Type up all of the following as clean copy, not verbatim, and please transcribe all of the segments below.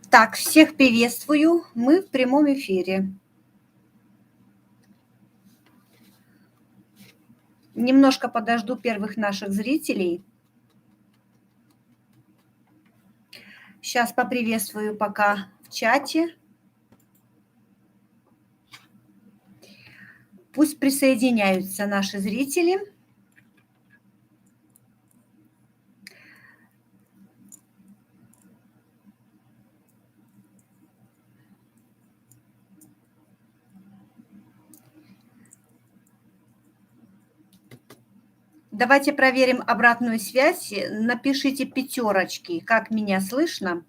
Так, всех приветствую. Мы в прямом эфире. Немножко подожду первых наших зрителей. Сейчас поприветствую пока в чате. Пусть присоединяются наши зрители. Давайте проверим обратную связь. Напишите пятерочки, как меня слышно.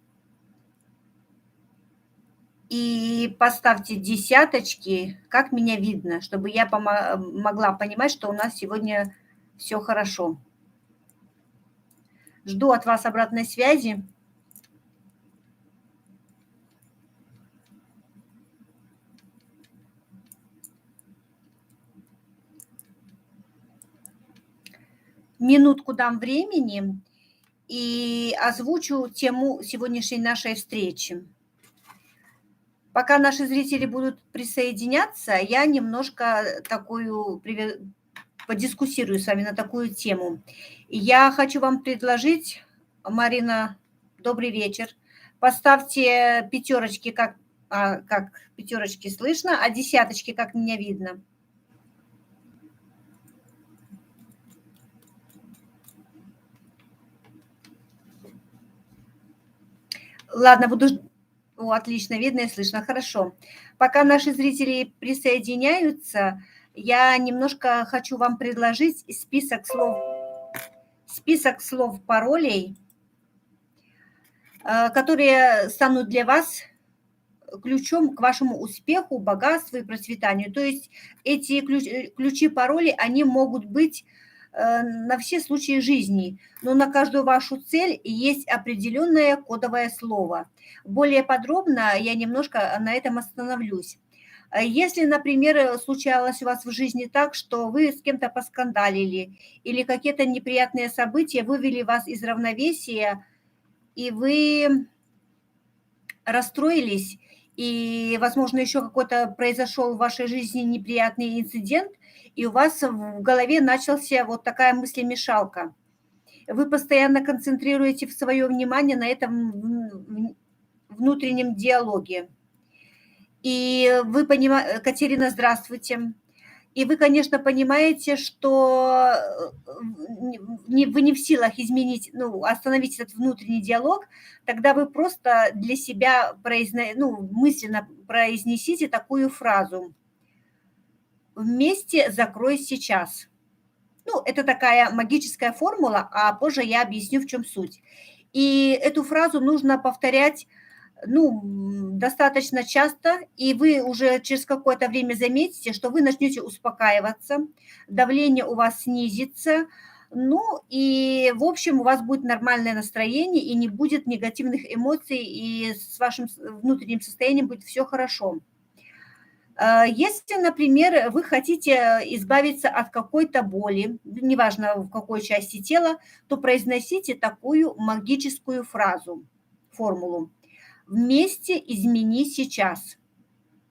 И поставьте десяточки, как меня видно, чтобы я могла понимать, что у нас сегодня все хорошо. Жду от вас обратной связи. Минутку дам времени и озвучу тему сегодняшней нашей встречи. Пока наши зрители будут присоединяться, я немножко подискуссирую с вами на такую тему. Я хочу вам предложить, Марина, добрый вечер. Поставьте пятерочки, как пятерочки слышно, а десяточки, как меня видно. Ладно, отлично, видно и слышно, хорошо. Пока наши зрители присоединяются, я немножко хочу вам предложить список слов паролей, которые станут для вас ключом к вашему успеху, богатству и процветанию. То есть эти ключи паролей, они могут быть на все случаи жизни, но на каждую вашу цель есть определенное кодовое слово. Более подробно я немножко на этом остановлюсь. Если, например, случалось у вас в жизни так, что вы с кем-то поскандалили или какие-то неприятные события вывели вас из равновесия, и вы расстроились, и, возможно, еще какой-то произошел в вашей жизни неприятный инцидент, и у вас в голове начался вот такая мыслемешалка. Вы постоянно концентрируете свое внимание на этом внутреннем диалоге. И вы понимаете, Катерина, здравствуйте. И вы, конечно, понимаете, что вы не в силах изменить, остановить этот внутренний диалог, тогда вы просто для себя мысленно произнесите такую фразу: «Вместе закрой сейчас». Это такая магическая формула, а позже я объясню, в чем суть. И эту фразу нужно повторять достаточно часто, и вы уже через какое-то время заметите, что вы начнете успокаиваться, давление у вас снизится, и, в общем, у вас будет нормальное настроение, и не будет негативных эмоций, и с вашим внутренним состоянием будет все хорошо. Если, например, вы хотите избавиться от какой-то боли, неважно в какой части тела, то произносите такую магическую фразу, формулу: «Вместе измени сейчас».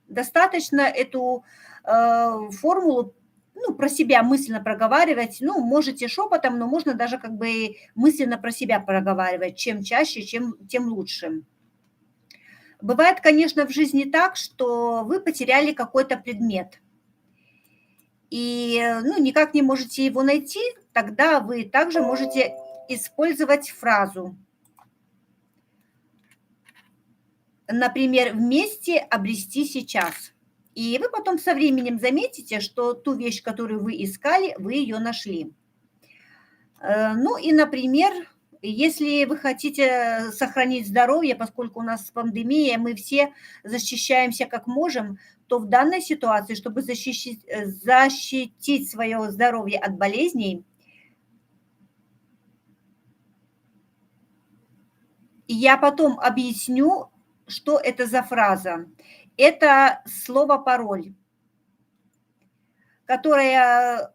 Достаточно эту формулу про себя мысленно проговаривать. Можете шепотом, но можно даже как бы мысленно про себя проговаривать. Чем чаще, тем лучше. Бывает, конечно, в жизни так, что вы потеряли какой-то предмет и никак не можете его найти, тогда вы также можете использовать фразу. Например, «вместе обрести сейчас». И вы потом со временем заметите, что ту вещь, которую вы искали, вы ее нашли. И, например, если вы хотите сохранить здоровье, поскольку у нас пандемия, мы все защищаемся как можем, то в данной ситуации, чтобы защитить свое здоровье от болезней, я потом объясню, что это за фраза. Это слово-пароль, которое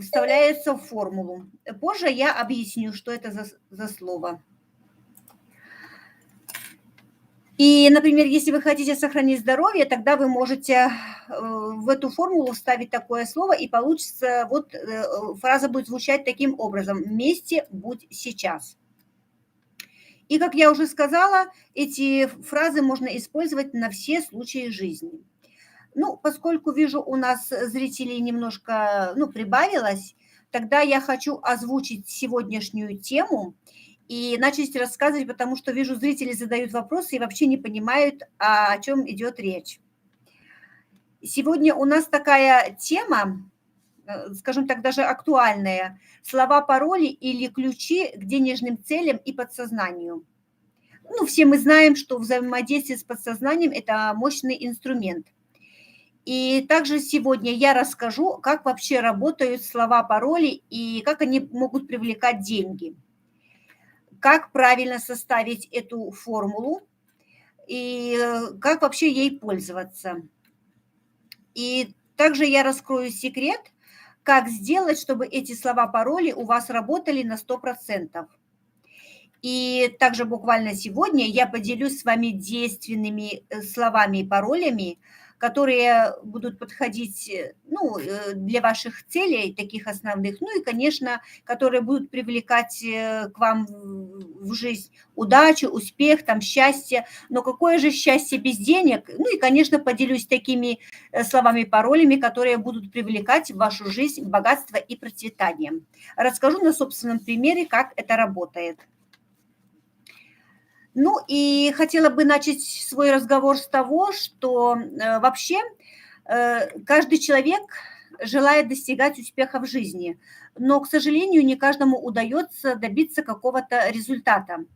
вставляется в формулу. Позже я объясню, что это за слово. И, например, если вы хотите сохранить здоровье, тогда вы можете в эту формулу вставить такое слово, и получится, вот фраза будет звучать таким образом: «Вместе будь сейчас». И, как я уже сказала, эти фразы можно использовать на все случаи жизни. Ну, поскольку вижу, у нас зрителей немножко, ну, прибавилось, тогда я хочу озвучить сегодняшнюю тему и начать рассказывать, потому что вижу, зрители задают вопросы и вообще не понимают, о чем идет речь. Сегодня у нас такая тема, скажем так, даже актуальная: слова-пароли или ключи к денежным целям и подсознанию. Ну, все мы знаем, что взаимодействие с подсознанием – это мощный инструмент. И также сегодня я расскажу, как вообще работают слова-пароли и как они могут привлекать деньги. Как правильно составить эту формулу и как вообще ей пользоваться. И также я раскрою секрет, как сделать, чтобы эти слова-пароли у вас работали на 100%. И также буквально сегодня я поделюсь с вами действенными словами и паролями, которые будут подходить, ну, для ваших целей, таких основных, ну и, конечно, которые будут привлекать к вам в жизнь удачу, успех, там, счастье. Но какое же счастье без денег? Ну и, конечно, поделюсь такими словами, паролями, которые будут привлекать в вашу жизнь богатство и процветание. Расскажу на собственном примере, как это работает. Ну и хотела бы начать свой разговор с того, что вообще каждый человек желает достигать успеха в жизни, но, к сожалению, не каждому удается добиться какого-то результата.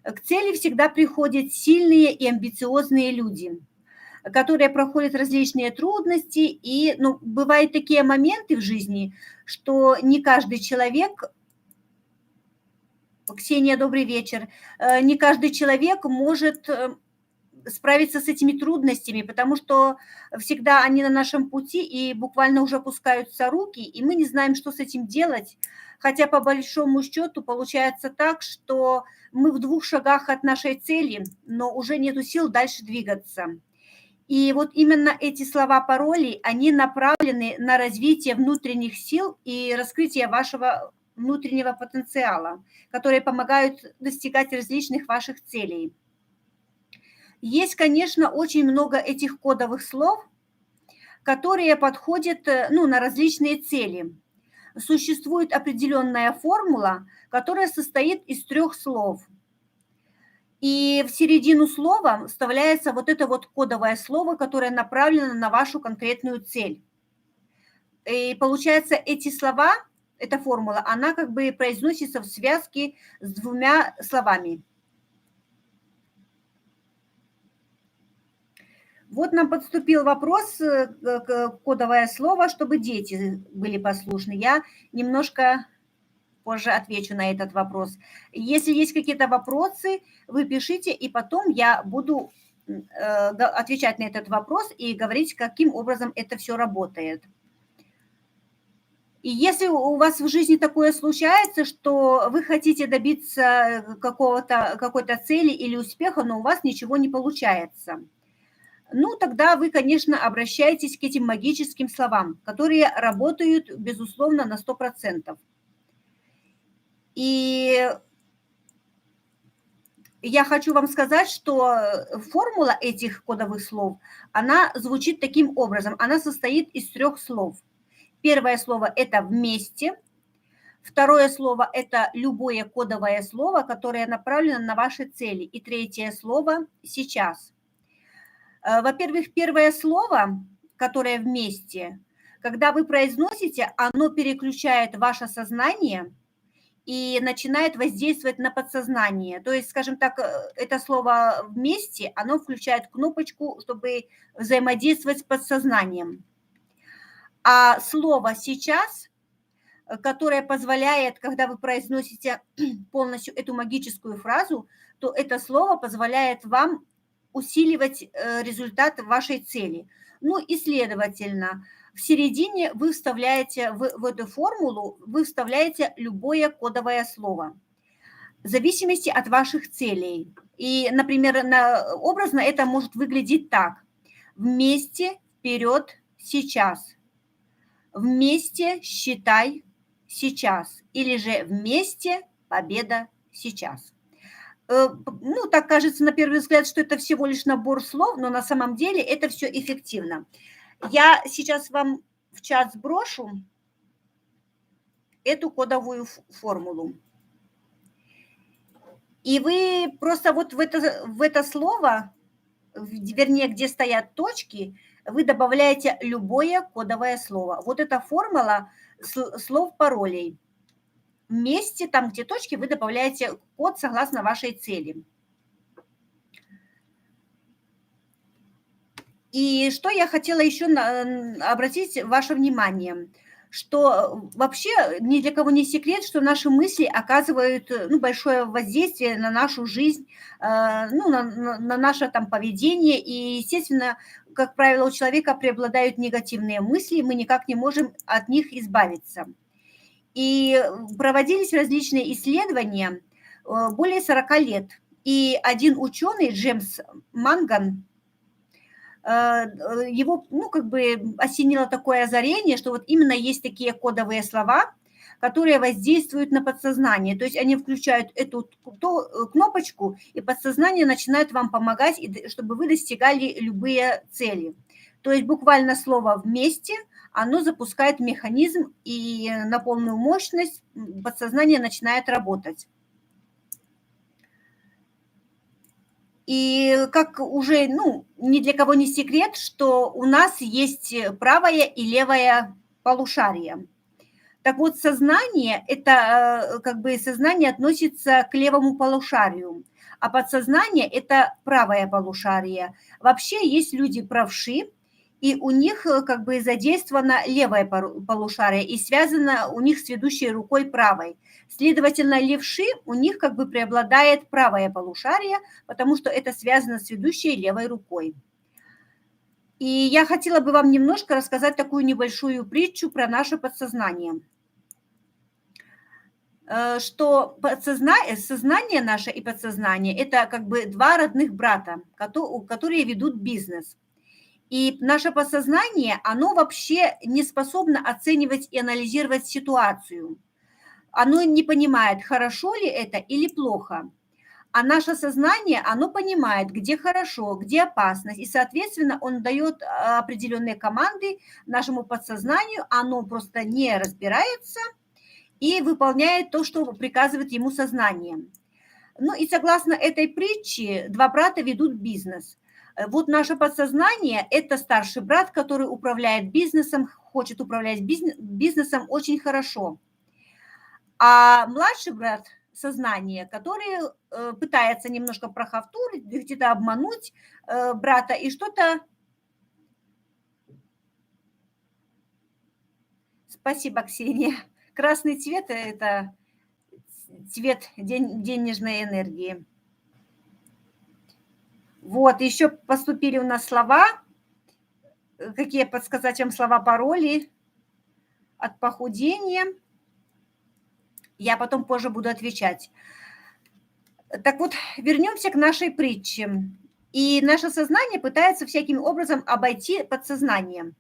К цели всегда приходят сильные и амбициозные люди, которые проходят различные трудности, и, ну, бывают такие моменты в жизни, что не каждый человек. Ксения, добрый вечер. Не каждый человек может справиться с этими трудностями, потому что всегда они на нашем пути и буквально уже опускаются руки, и мы не знаем, что с этим делать. Хотя по большому счету получается так, что мы в 2 шагах от нашей цели, но уже нету сил дальше двигаться. И вот именно эти слова-пароли, они направлены на развитие внутренних сил и раскрытие вашего внутреннего потенциала, которые помогают достигать различных ваших целей. Есть, конечно, очень много этих кодовых слов, которые подходят, ну, на различные цели. Существует определенная формула, которая состоит из 3 слов. И в середину слова вставляется вот это вот кодовое слово, которое направлено на вашу конкретную цель. И получается, эти слова, эта формула, она как бы произносится в связке с 2 словами. Вот нам подступил вопрос, кодовое слово, чтобы дети были послушны. Я немножко позже отвечу на этот вопрос. Если есть какие-то вопросы, вы пишите, и потом я буду отвечать на этот вопрос и говорить, каким образом это все работает. И если у вас в жизни такое случается, что вы хотите добиться какой-то цели или успеха, но у вас ничего не получается, ну, тогда вы, конечно, обращаетесь к этим магическим словам, которые работают, безусловно, на 100%. И я хочу вам сказать, что формула этих кодовых слов, она звучит таким образом. Она состоит из 3 слов. Первое слово – это «вместе». Второе слово – это любое кодовое слово, которое направлено на ваши цели. И третье слово – «сейчас». Во-первых, первое слово, которое «вместе», когда вы произносите, оно переключает ваше сознание и начинает воздействовать на подсознание. То есть, скажем так, это слово «вместе», оно включает кнопочку, чтобы взаимодействовать с подсознанием. А слово «сейчас», которое позволяет, когда вы произносите полностью эту магическую фразу, то это слово позволяет вам усиливать результат вашей цели. Ну и, следовательно, в середине вы вставляете в эту формулу, вы вставляете любое кодовое слово в зависимости от ваших целей. И, например, образно это может выглядеть так. Вместе, вперед, сейчас. Вместе, считай, сейчас. Или же вместе, победа, сейчас. Ну, так кажется на первый взгляд, что это всего лишь набор слов, но на самом деле это все эффективно. Я сейчас вам в чат сброшу эту кодовую формулу. И вы просто вот в это слово, вернее, где стоят точки, вы добавляете любое кодовое слово. Вот эта формула слов паролей. Вместе, там, где точки, вы добавляете код согласно вашей цели. И что я хотела еще обратить ваше внимание, что вообще ни для кого не секрет, что наши мысли оказывают большое воздействие на нашу жизнь, на наше там поведение. И, естественно, как правило, у человека преобладают негативные мысли, мы никак не можем от них избавиться. И проводились различные исследования более 40 лет. И один ученый, Джеймс Манган, его, осенило такое озарение, что вот именно есть такие кодовые слова, которые воздействуют на подсознание. То есть они включают эту кнопочку, и подсознание начинает вам помогать, чтобы вы достигали любые цели. То есть буквально слово «вместе», оно запускает механизм, и на полную мощность подсознание начинает работать. И как уже, ни для кого не секрет, что у нас есть правое и левое полушарие. Так вот, сознание, это сознание относится к левому полушарию, а подсознание – это правое полушарие. Вообще есть люди правши, и у них задействовано левое полушарие и связано у них с ведущей рукой правой. Следовательно, левши у них преобладает правое полушарие, потому что это связано с ведущей левой рукой. И я хотела бы вам немножко рассказать такую небольшую притчу про наше подсознание. Что сознание наше и подсознание – это два родных брата, которые ведут бизнес. И наше подсознание, оно вообще не способно оценивать и анализировать ситуацию. Оно не понимает, хорошо ли это или плохо. А наше сознание, оно понимает, где хорошо, где опасность. И, соответственно, он дает определенные команды нашему подсознанию, оно просто не разбирается и выполняет то, что приказывает ему сознание. Ну и согласно этой притче, два брата ведут бизнес. Вот наше подсознание – это старший брат, который управляет бизнесом, хочет управлять бизнесом очень хорошо. А младший брат – сознание, который пытается немножко прохалтурить, где-то обмануть брата и что-то… Спасибо, Ксения. Красный цвет – это цвет денежной энергии. Вот, еще поступили у нас слова. Какие подсказать вам слова пароли от похудения? Я потом позже буду отвечать. Так вот, вернемся к нашей притче. И наше сознание пытается всяким образом обойти подсознание.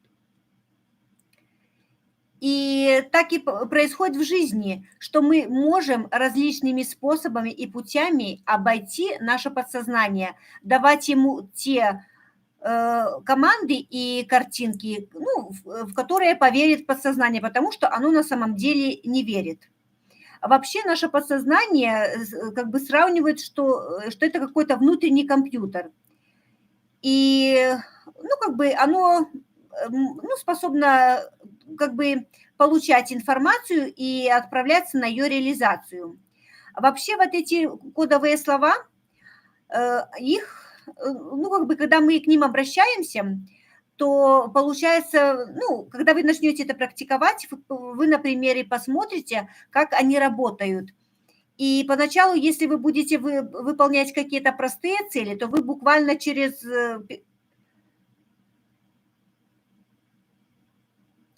И так и происходит в жизни, что мы можем различными способами и путями обойти наше подсознание, давать ему те команды и картинки, в которые поверит подсознание, потому что оно на самом деле не верит. А вообще наше подсознание сравнивает, что это какой-то внутренний компьютер. И оно способно получать информацию и отправляться на ее реализацию. Вообще вот эти кодовые слова, их, когда мы к ним обращаемся, то получается, когда вы начнете это практиковать, вы на примере посмотрите, как они работают. И поначалу, если вы будете выполнять какие-то простые цели, то вы буквально через…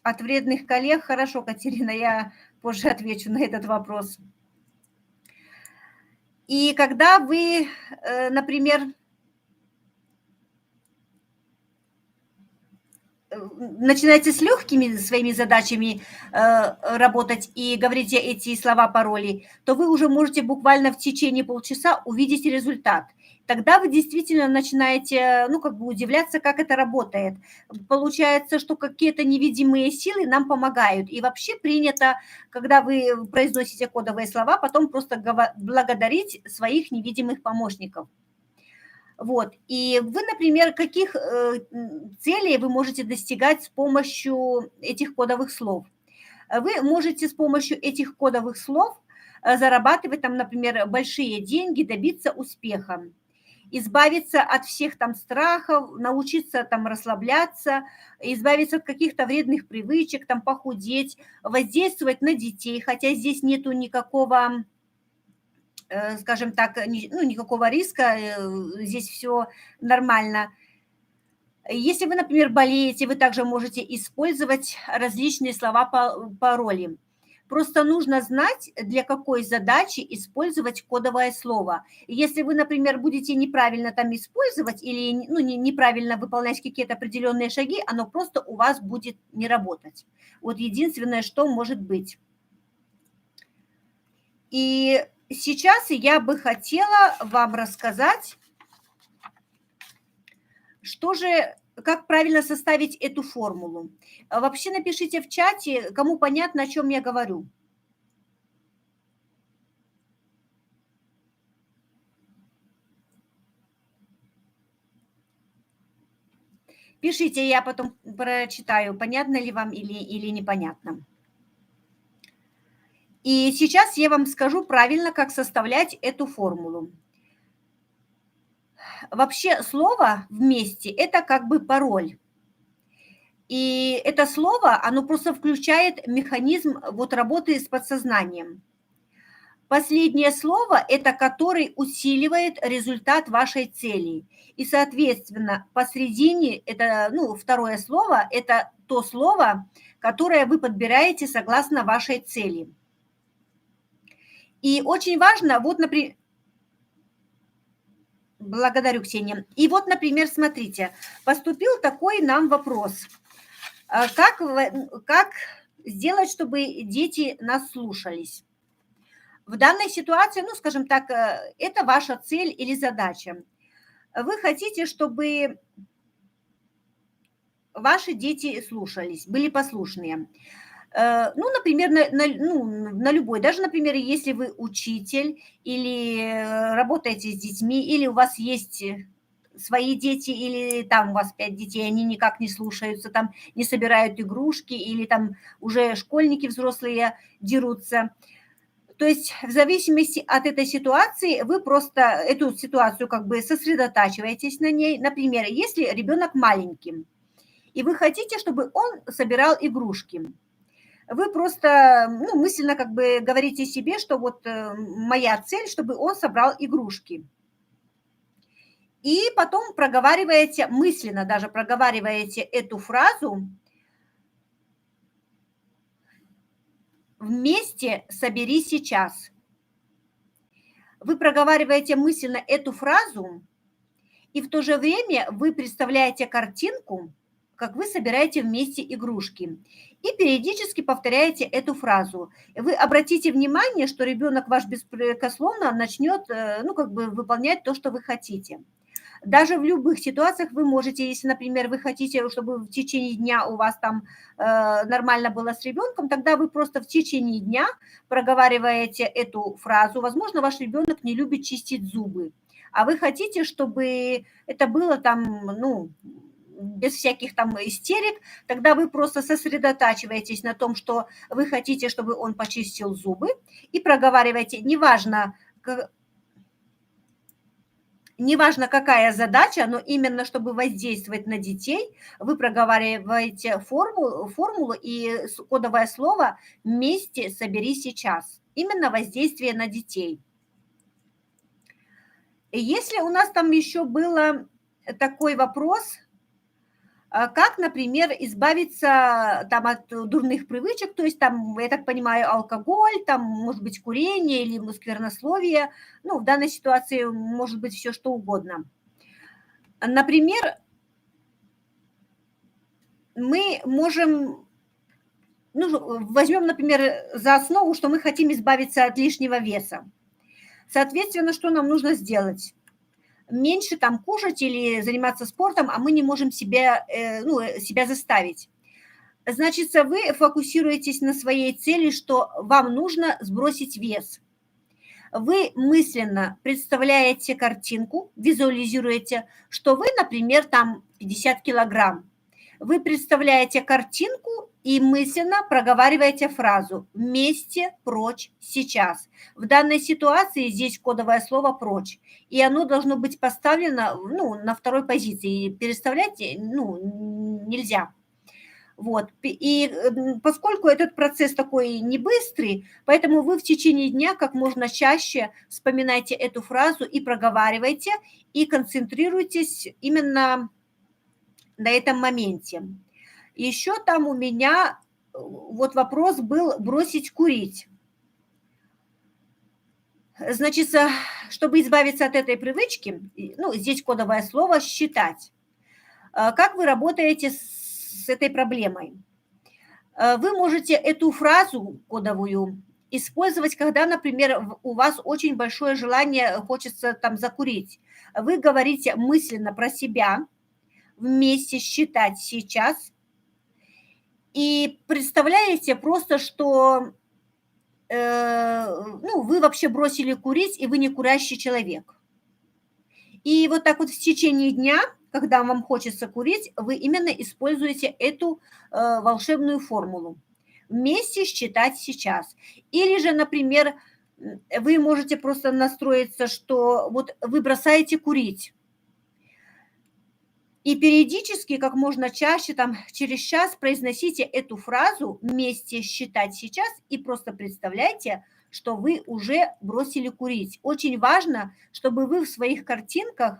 От вредных коллег. Хорошо, Катерина, я позже отвечу на этот вопрос. И когда вы, например, начинаете с легкими своими задачами работать и говорите эти слова паролей, то вы уже можете буквально в течение полчаса увидеть результат. Тогда вы действительно начинаете, ну, как бы удивляться, как это работает. Получается, что какие-то невидимые силы нам помогают. И вообще принято, когда вы произносите кодовые слова, потом просто благодарить своих невидимых помощников. Вот. И вы, например, каких целей вы можете достигать с помощью этих кодовых слов? Вы можете с помощью этих кодовых слов зарабатывать там, например, большие деньги, добиться успеха, избавиться от всех там страхов, научиться там расслабляться, избавиться от каких-то вредных привычек, там похудеть, воздействовать на детей, хотя здесь нету никакого, скажем так, ну, никакого риска, здесь все нормально. Если вы, например, болеете, вы также можете использовать различные слова пароли. Просто нужно знать, для какой задачи использовать кодовое слово. Если вы, например, будете неправильно там использовать или ну, неправильно выполнять какие-то определенные шаги, оно просто у вас будет не работать. Вот единственное, что может быть. И сейчас я бы хотела вам рассказать, что же, как правильно составить эту формулу. Вообще напишите в чате, кому понятно, о чем я говорю. Пишите, я потом прочитаю, понятно ли вам или непонятно. И сейчас я вам скажу правильно, как составлять эту формулу. Вообще слово вместе – это как бы пароль. И это слово, оно просто включает механизм вот работы с подсознанием. Последнее слово – это который усиливает результат вашей цели. И, соответственно, посредине это, ну, второе слово – это то слово, которое вы подбираете согласно вашей цели. И очень важно, вот, например, благодарю, Ксения. И вот, например, смотрите, поступил такой нам вопрос. Как сделать, чтобы дети нас слушались? В данной ситуации, ну, скажем так, это ваша цель или задача. Вы хотите, чтобы ваши дети слушались, были послушные. Ну, например, на любой, даже, например, если вы учитель или работаете с детьми, или у вас есть свои дети, или там у вас 5 детей, они никак не слушаются, там не собирают игрушки, или там уже школьники взрослые дерутся. То есть в зависимости от этой ситуации вы просто эту ситуацию как бы сосредотачиваетесь на ней. Например, если ребенок маленький, и вы хотите, чтобы он собирал игрушки, вы просто ну, мысленно как бы говорите себе, что вот моя цель, чтобы он собрал игрушки. И потом проговариваете, мысленно даже проговариваете эту фразу «Вместе собери сейчас». Вы проговариваете мысленно эту фразу, и в то же время вы представляете картинку, как вы собираете вместе игрушки. И периодически повторяете эту фразу. Вы обратите внимание, что ребенок ваш беспрекословно начнет, ну, как бы выполнять то, что вы хотите. Даже в любых ситуациях вы можете, если, например, вы хотите, чтобы в течение дня у вас там нормально было с ребенком, тогда вы просто в течение дня проговариваете эту фразу. Возможно, ваш ребенок не любит чистить зубы, а вы хотите, чтобы это было там, ну, без всяких там истерик, тогда вы просто сосредотачиваетесь на том, что вы хотите, чтобы он почистил зубы, и проговариваете, неважно, какая задача, но именно чтобы воздействовать на детей, вы проговариваете формулу и кодовое слово «вместе собери сейчас». Именно воздействие на детей. Если у нас там еще был такой вопрос, Как, например, избавиться там от дурных привычек, то есть там, я так понимаю, алкоголь, там, может быть, курение или сквернословие. Ну, в данной ситуации может быть все что угодно. Например, мы можем, ну, возьмем, например, за основу, что мы хотим избавиться от лишнего веса. Соответственно, что нам нужно сделать? Меньше там кушать или заниматься спортом, а мы не можем себя заставить. Значит, вы фокусируетесь на своей цели, что вам нужно сбросить вес. Вы мысленно представляете картинку, визуализируете, что вы, например, там 50 килограмм. Вы представляете картинку и мысленно проговариваете фразу «вместе, прочь, сейчас». В данной ситуации здесь кодовое слово «прочь», и оно должно быть поставлено на второй позиции. Переставлять нельзя. Вот. И поскольку этот процесс такой не быстрый, поэтому вы в течение дня как можно чаще вспоминайте эту фразу и проговаривайте, и концентрируйтесь именно на этом моменте. Еще там у меня вот вопрос был бросить курить. Значит, чтобы избавиться от этой привычки, здесь кодовое слово «считать». Как вы работаете с этой проблемой? Вы можете эту фразу кодовую использовать, когда, например, у вас очень большое желание, хочется там закурить. Вы говорите мысленно про себя, вместе считать сейчас и представляете просто, что вы вообще бросили курить, и вы не курящий человек. И вот так вот в течение дня, когда вам хочется курить, вы именно используете эту волшебную формулу. Вместе считать сейчас. Или же, например, вы можете просто настроиться, что вот вы бросаете курить. И периодически, как можно чаще, там, через час произносите эту фразу «вместе считать сейчас» и просто представляйте, что вы уже бросили курить. Очень важно, чтобы вы в своих картинках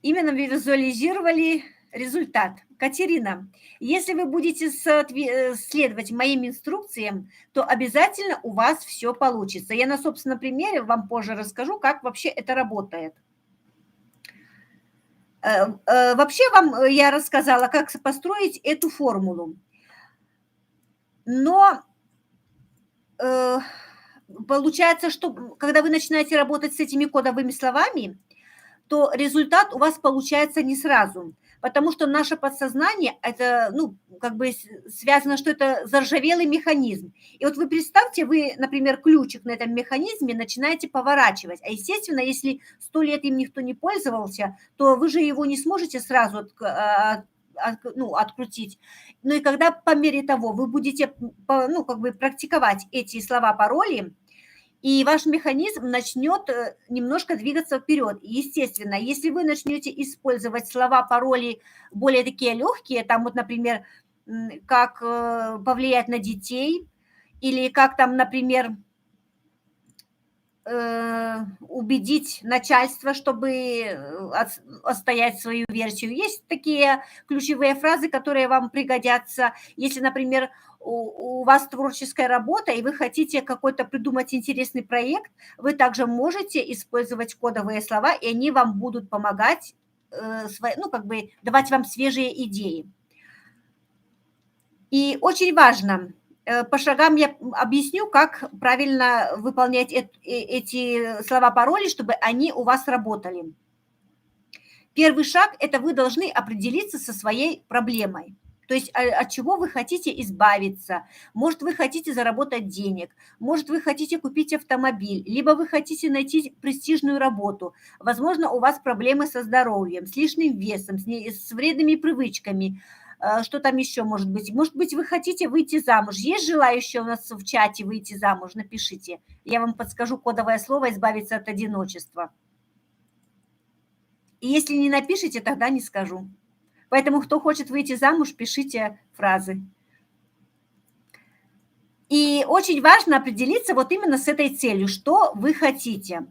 именно визуализировали результат. Катерина, если вы будете следовать моим инструкциям, то обязательно у вас все получится. Я на собственном примере вам позже расскажу, как вообще это работает. Вообще вам я рассказала, как построить эту формулу. Но э, получается, что когда вы начинаете работать с этими кодовыми словами, то результат у вас получается не сразу, потому что наше подсознание это, как бы связано, что это заржавелый механизм. И вот вы представьте, вы, например, ключик на этом механизме начинаете поворачивать, а естественно, если 100 лет им никто не пользовался, то вы же его не сможете сразу открутить. Ну и когда по мере того вы будете, как бы практиковать эти слова-пароли, и ваш механизм начнет немножко двигаться вперед. Естественно, если вы начнете использовать слова, пароли более такие легкие, там вот, например, как повлиять на детей, или как там, например, убедить начальство, чтобы отстоять свою версию. Есть такие ключевые фразы, которые вам пригодятся. Если, например, у вас творческая работа, и вы хотите какой-то придумать интересный проект, вы также можете использовать кодовые слова, и они вам будут помогать, как бы давать вам свежие идеи. И очень важно, по шагам я объясню, как правильно выполнять эти слова-пароли, чтобы они у вас работали. Первый шаг – это вы должны определиться со своей проблемой. То есть от чего вы хотите избавиться. Может, вы хотите заработать денег, может, вы хотите купить автомобиль, либо вы хотите найти престижную работу. Возможно, у вас проблемы со здоровьем, с лишним весом, с вредными привычками. Что там еще может быть? Может быть, вы хотите выйти замуж. Есть желающие у нас в чате выйти замуж? Напишите. Я вам подскажу кодовое слово «избавиться от одиночества». И если не напишите, тогда не скажу. Поэтому, кто хочет выйти замуж, пишите фразы. И очень важно определиться вот именно с этой целью, что вы хотите.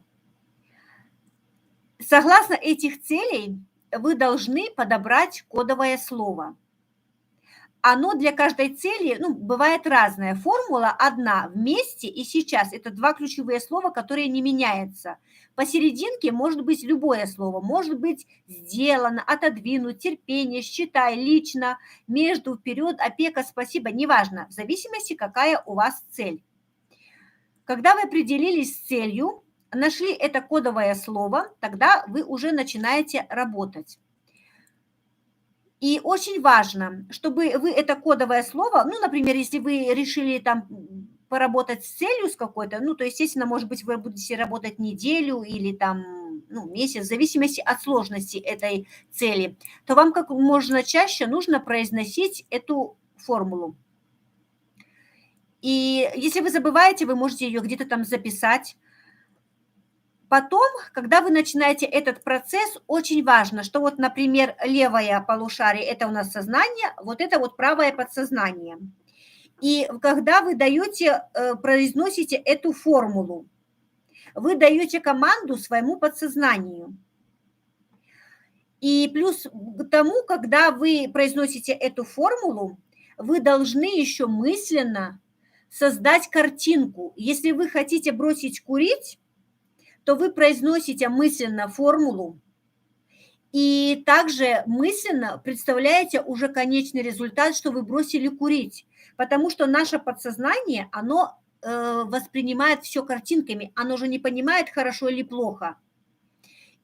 Согласно этих целей вы должны подобрать кодовое слово. Оно для каждой цели, ну, бывает разная. Формула одна: вместе и сейчас. Это два ключевые слова, которые не меняются. Посерединке может быть любое слово. Может быть сделано, отодвинуть, терпение, считай, лично, между, вперед, опека, спасибо. Неважно, в зависимости, какая у вас цель. Когда вы определились с целью, нашли это кодовое слово, тогда вы уже начинаете работать. И очень важно, чтобы вы это кодовое слово, ну, например, если вы решили там поработать с целью с какой-то, ну, то, естественно, может быть, вы будете работать неделю или там, ну, месяц, в зависимости от сложности этой цели, то вам как можно чаще нужно произносить эту формулу. И если вы забываете, вы можете ее где-то там записать. Потом, когда вы начинаете этот процесс, очень важно, что вот, например, левое полушарие – это у нас сознание, вот это вот правое подсознание. И когда вы даете, произносите эту формулу, вы даете команду своему подсознанию. И плюс к тому, когда вы произносите эту формулу, вы должны еще мысленно создать картинку. Если вы хотите бросить курить, то вы произносите мысленно формулу и также мысленно представляете уже конечный результат, что вы бросили курить. Потому что наше подсознание, оно воспринимает все картинками, оно же не понимает, хорошо или плохо.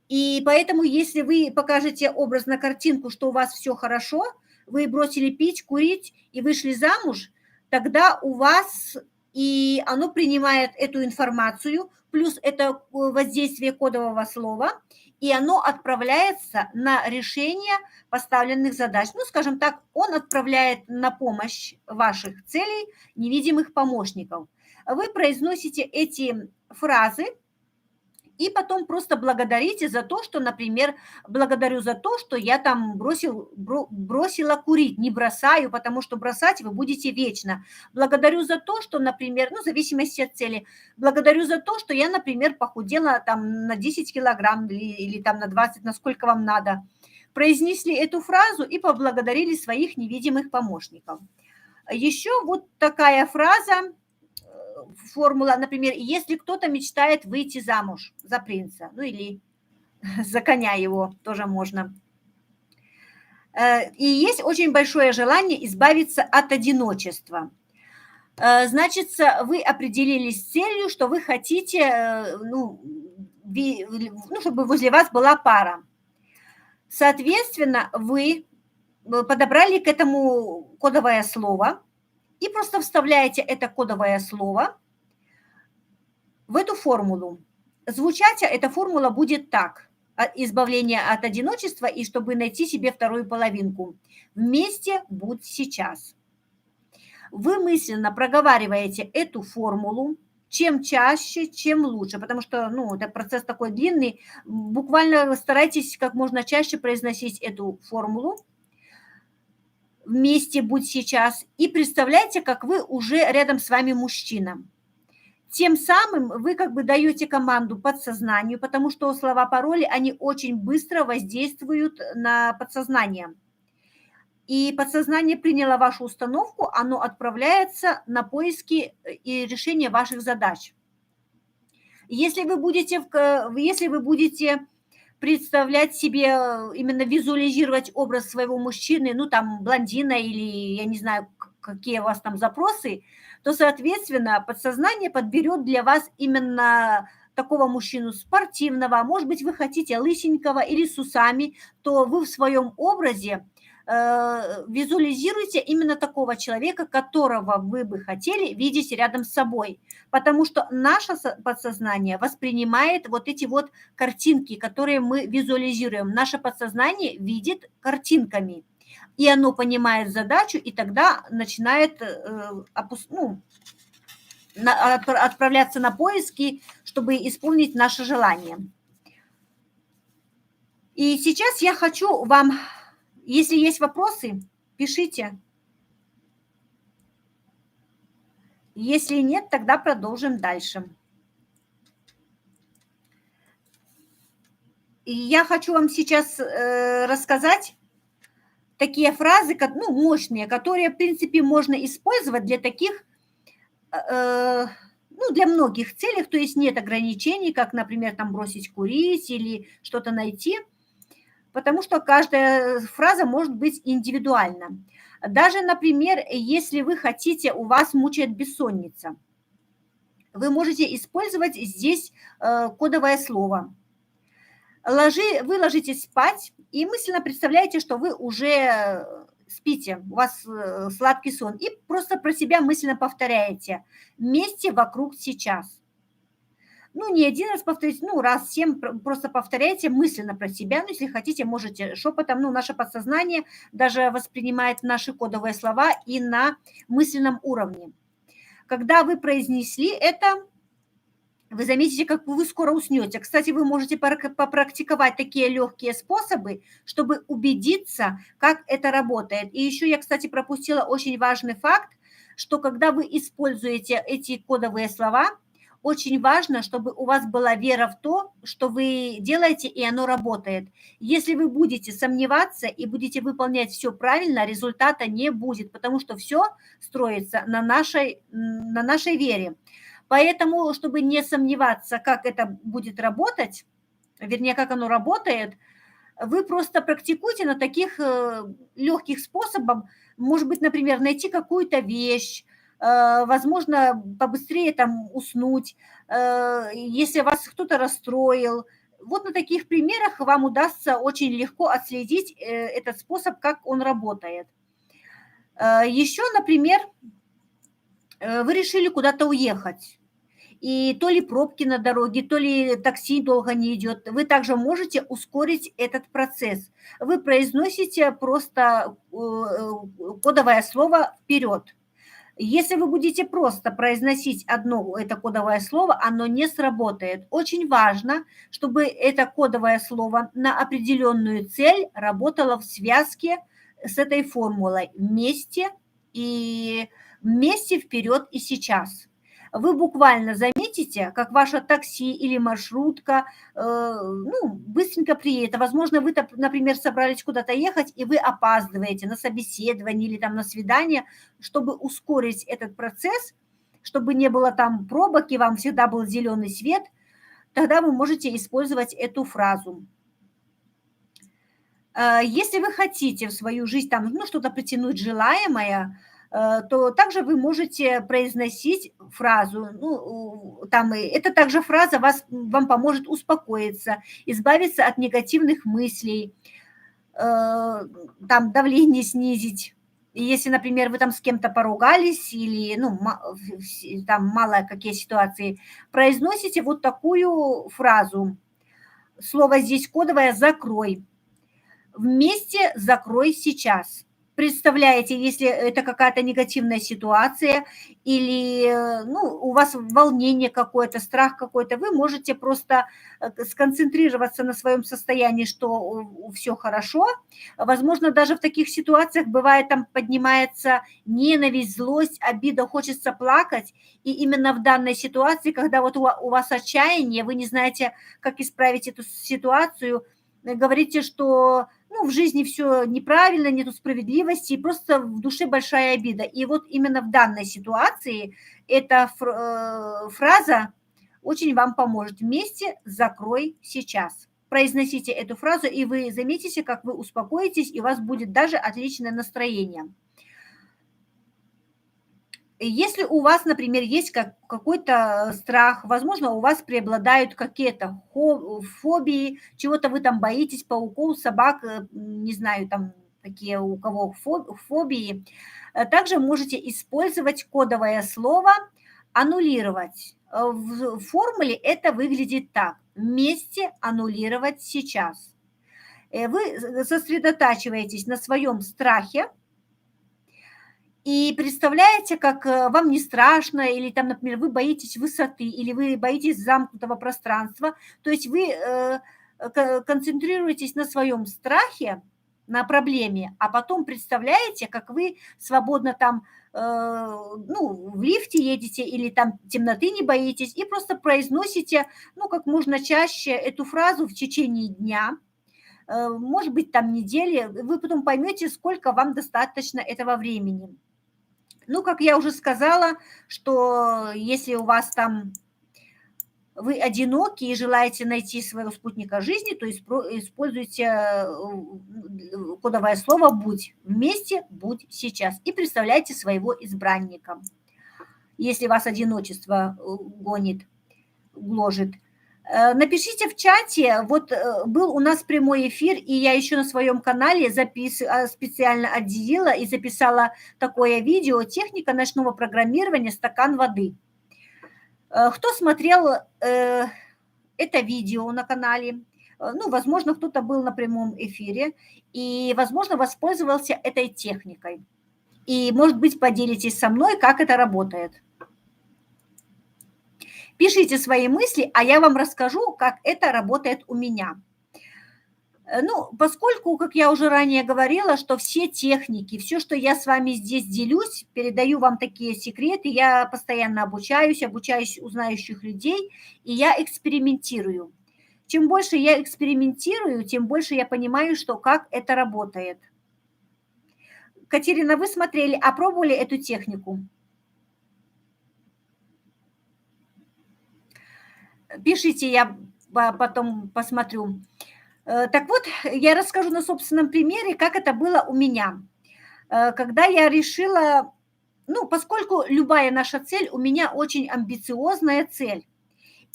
И поэтому, если вы покажете образно картинку, что у вас все хорошо, вы бросили пить, курить и вышли замуж, тогда у вас и оно принимает эту информацию, плюс это воздействие кодового слова, и оно отправляется на решение поставленных задач. Ну, скажем так, он отправляет на помощь ваших целей невидимых помощников. Вы произносите эти фразы, и потом просто благодарите за то, что, например, благодарю за то, что я там бросила курить, не бросаю, потому что бросать вы будете вечно. Благодарю за то, что, например, ну, в зависимости от цели, благодарю за то, что я, например, похудела там на 10 килограмм или там на 20, насколько вам надо. Произнесли эту фразу и поблагодарили своих невидимых помощников. Еще вот такая фраза, формула, например, если кто-то мечтает выйти замуж за принца, ну или за коня его тоже можно. И есть очень большое желание избавиться от одиночества. Значит, вы определились с целью, что вы хотите, ну, чтобы возле вас была пара. Соответственно, вы подобрали к этому кодовое слово и просто вставляете это кодовое слово в эту формулу. Звучать эта формула будет так: избавление от одиночества и чтобы найти себе вторую половинку. Вместе будь сейчас. Вы мысленно проговариваете эту формулу, чем чаще, чем лучше, потому что, ну, это процесс такой длинный. Буквально старайтесь как можно чаще произносить эту формулу. Вместе будь сейчас. И представляйте, как вы уже рядом с вами мужчина. Тем самым вы как бы даете команду подсознанию, потому что слова-пароли, они очень быстро воздействуют на подсознание. И подсознание приняло вашу установку, оно отправляется на поиски и решение ваших задач. Если вы будете представлять себе, именно визуализировать образ своего мужчины, ну, там, блондина или, я не знаю, какие у вас там запросы, то, соответственно, подсознание подберет для вас именно такого мужчину спортивного. Может быть, вы хотите лысенького или с усами, то вы в своем образе визуализируйте именно такого человека, которого вы бы хотели видеть рядом с собой. Потому что наше подсознание воспринимает вот эти вот картинки, которые мы визуализируем. Наше подсознание видит картинками, и оно понимает задачу, и тогда начинает отправляться на поиски, чтобы исполнить наше желание. И сейчас я хочу вам, если есть вопросы, пишите. Если нет, тогда продолжим дальше. И я хочу вам сейчас рассказать такие фразы, ну, мощные, которые, в принципе, можно использовать для таких, ну, для многих целей, то есть нет ограничений, как, например, там бросить курить или что-то найти, потому что каждая фраза может быть индивидуальна. Даже, например, если вы хотите, у вас мучает бессонница, вы можете использовать здесь кодовое слово. Вы ложитесь спать и мысленно представляете, что вы уже спите, у вас сладкий сон, и просто про себя мысленно повторяете: «Вместе вокруг сейчас». Ну, не один раз повторить, ну, раз 7 просто повторяйте мысленно про себя. Ну, если хотите, можете шепотом. Ну, наше подсознание даже воспринимает наши кодовые слова и на мысленном уровне. Когда вы произнесли это, вы заметите, как вы скоро уснете. Кстати, вы можете попрактиковать такие легкие способы, чтобы убедиться, как это работает. И еще я, кстати, пропустила очень важный факт, что когда вы используете эти кодовые слова, очень важно, чтобы у вас была вера в то, что вы делаете, и оно работает. Если вы будете сомневаться и будете выполнять все правильно, результата не будет, потому что все строится на нашей вере. Поэтому, чтобы не сомневаться, как это будет работать, вернее, как оно работает, вы просто практикуйте на таких легких способах. Может быть, например, найти какую-то вещь, возможно, побыстрее там уснуть, если вас кто-то расстроил. Вот на таких примерах вам удастся очень легко отследить этот способ, как он работает. Еще, например, вы решили куда-то уехать. И то ли пробки на дороге, то ли такси долго не идет. Вы также можете ускорить этот процесс. Вы произносите просто кодовое слово вперед. Если вы будете просто произносить одно это кодовое слово, оно не сработает. Очень важно, чтобы это кодовое слово на определенную цель работало в связке с этой формулой вместе, вперед и сейчас. Вы буквально заметите, как ваше такси или маршрутка, ну, быстренько приедет. Возможно, вы, например, собрались куда-то ехать, и вы опаздываете на собеседование или там на свидание. Чтобы ускорить этот процесс, чтобы не было там пробок и вам всегда был зеленый свет, тогда вы можете использовать эту фразу. Если вы хотите в свою жизнь там, ну, что-то притянуть желаемое, то также вы можете произносить фразу. Ну, там, это также фраза вам поможет успокоиться, избавиться от негативных мыслей, там давление снизить. И если, например, вы там с кем-то поругались или, ну, там мало какие ситуации, произносите вот такую фразу. Слово здесь кодовое «закрой». Вместе закрой сейчас. Представляете, если это какая-то негативная ситуация или, ну, у вас волнение какое-то, страх какой-то, вы можете просто сконцентрироваться на своем состоянии, что все хорошо. Возможно, даже в таких ситуациях бывает, там поднимается ненависть, злость, обида, хочется плакать. И именно в данной ситуации, когда вот у вас отчаяние, вы не знаете, как исправить эту ситуацию, говорите, что, ну, в жизни все неправильно, нету справедливости, и просто в душе большая обида. И вот именно в данной ситуации эта фраза очень вам поможет. Вместе закрой сейчас. Произносите эту фразу, и вы заметите, как вы успокоитесь, и у вас будет даже отличное настроение. Если у вас, например, есть какой-то страх, возможно, у вас преобладают какие-то фобии, чего-то вы там боитесь, пауков, собак, не знаю, там какие у кого фобии, также можете использовать кодовое слово «аннулировать». В формуле это выглядит так: вместе аннулировать сейчас. Вы сосредотачиваетесь на своем страхе, и представляете, как вам не страшно, или там, например, вы боитесь высоты, или вы боитесь замкнутого пространства. То есть вы концентрируетесь на своем страхе, на проблеме, а потом представляете, как вы свободно там, ну, в лифте едете или там темноты не боитесь, и просто произносите, ну, как можно чаще эту фразу в течение дня, может быть, там недели, вы потом поймете, сколько вам достаточно этого времени. Ну, как я уже сказала, что если у вас там вы одиноки и желаете найти своего спутника жизни, то используйте кодовое слово «будь». Вместе, будь сейчас. И представляйте своего избранника. Если вас одиночество гложет. Напишите в чате, вот был у нас прямой эфир, и я еще на своем канале специально отделила и записала такое видео «Техника ночного программирования. Стакан воды». Кто смотрел это видео на канале, ну, возможно, кто-то был на прямом эфире и, возможно, воспользовался этой техникой. И, может быть, поделитесь со мной, как это работает. Пишите свои мысли, а я вам расскажу, как это работает у меня. Ну, поскольку, как я уже ранее говорила, что все техники, все, что я с вами здесь делюсь, передаю вам такие секреты, я постоянно обучаюсь у знающих людей, и я экспериментирую. Чем больше я экспериментирую, тем больше я понимаю, что как это работает. Катерина, вы смотрели, опробовали эту технику? Пишите, я потом посмотрю. Так вот, я расскажу на собственном примере, как это было у меня. Когда я решила, ну, поскольку любая наша цель, у меня очень амбициозная цель.